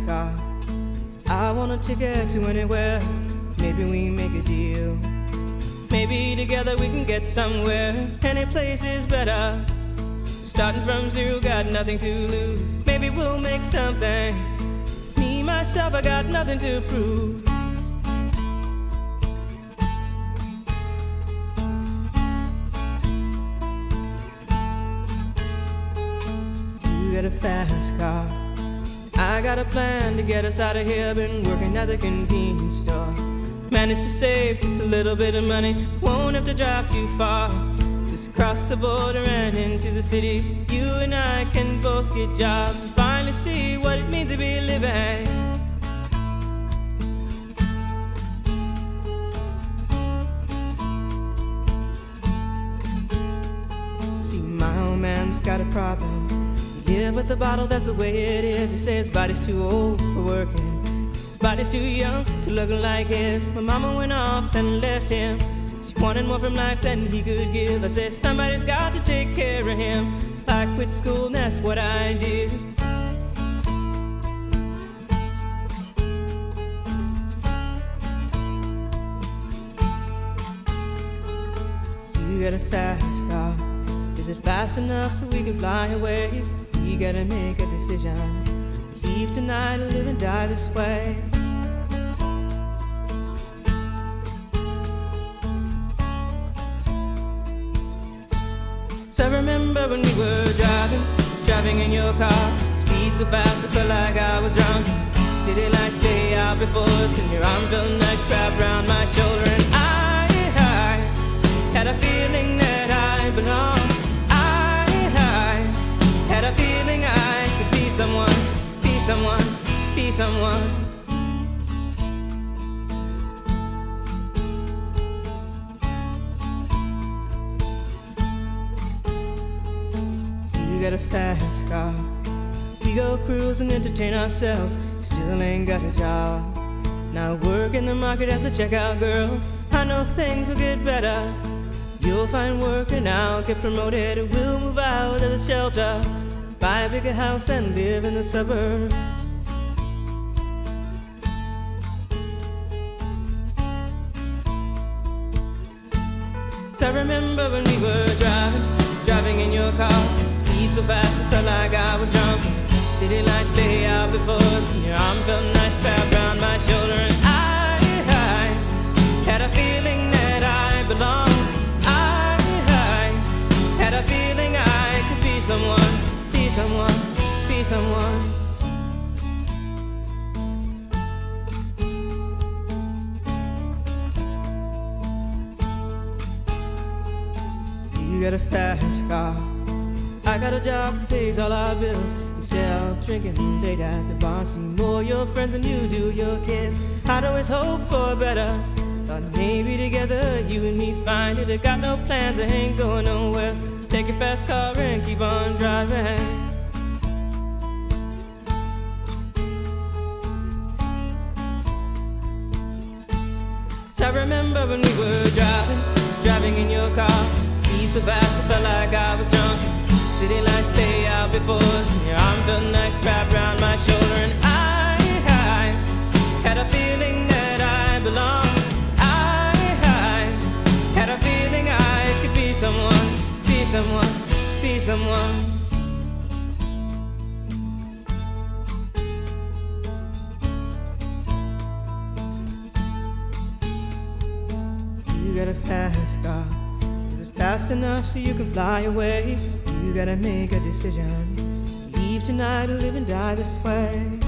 fast car. I want a ticket to anywhere. Maybe we make a deal. Maybe together we can get somewhere. Any place is better. Starting from zero, got nothing to lose. Maybe we'll make something. Me, myself, I got nothing to prove. You got a fast car. I got a plan to get us out of here. Been working at the convenience store. Managed to save just a little bit of money. Won't have to drive too far. Just cross the border and into the city. You and I can both get jobs and finally see what it means to be living. See, my old man's got a problem. He live with the bottle, that's the way it is. He says his body's too old for working. His body's too young to look like his. My mama went off and left him. She wanted more from life than he could give. I said somebody's got to take care of him. So I quit school and that's what I did. You got a fast car. Is it fast enough so we can fly away? We gotta make a decision. Leave tonight or live and die this way. So I remember when we were driving in your car. Speed so fast I felt like I was drunk. City lights day out before us, and your arm felt nice wrapped around my shoulder. And I had a feeling that I belonged. I had a feeling I could be someone, be someone, be someone. You got a fast car. We go cruise and entertain ourselves. Still ain't got a job. Now work in the market as a checkout girl. I know things will get better. You'll find work and I'll get promoted. We'll move out of the shelter, buy a bigger house and live in the suburbs. So I remember when we were driving in your car. Speed so fast I felt like I was drunk. City lights lay out before us, and your arm felt nice wrapped around my shoulder. And I had a feeling that I belonged. Had a feeling I could be someone, be someone, be someone. You got a fast car. I got a job that pays all our bills. Instead of drinking late at the bar, see more your friends than you do your kids. I'd always hope for better. Thought maybe together you and me find it. I got no plans, I ain't going nowhere. So take your fast car and keep on driving. So I remember when we were driving in your car. Speed so fast I felt like I was drunk. City lights lay out before us, and your arm felt nice wrapped around my shoulder. And I had a feeling that I belonged. Had a feeling I could be someone, be someone, be someone. You got a fast car. Is it fast enough so you can fly away? You gotta make a decision. Leave tonight or live and die this way.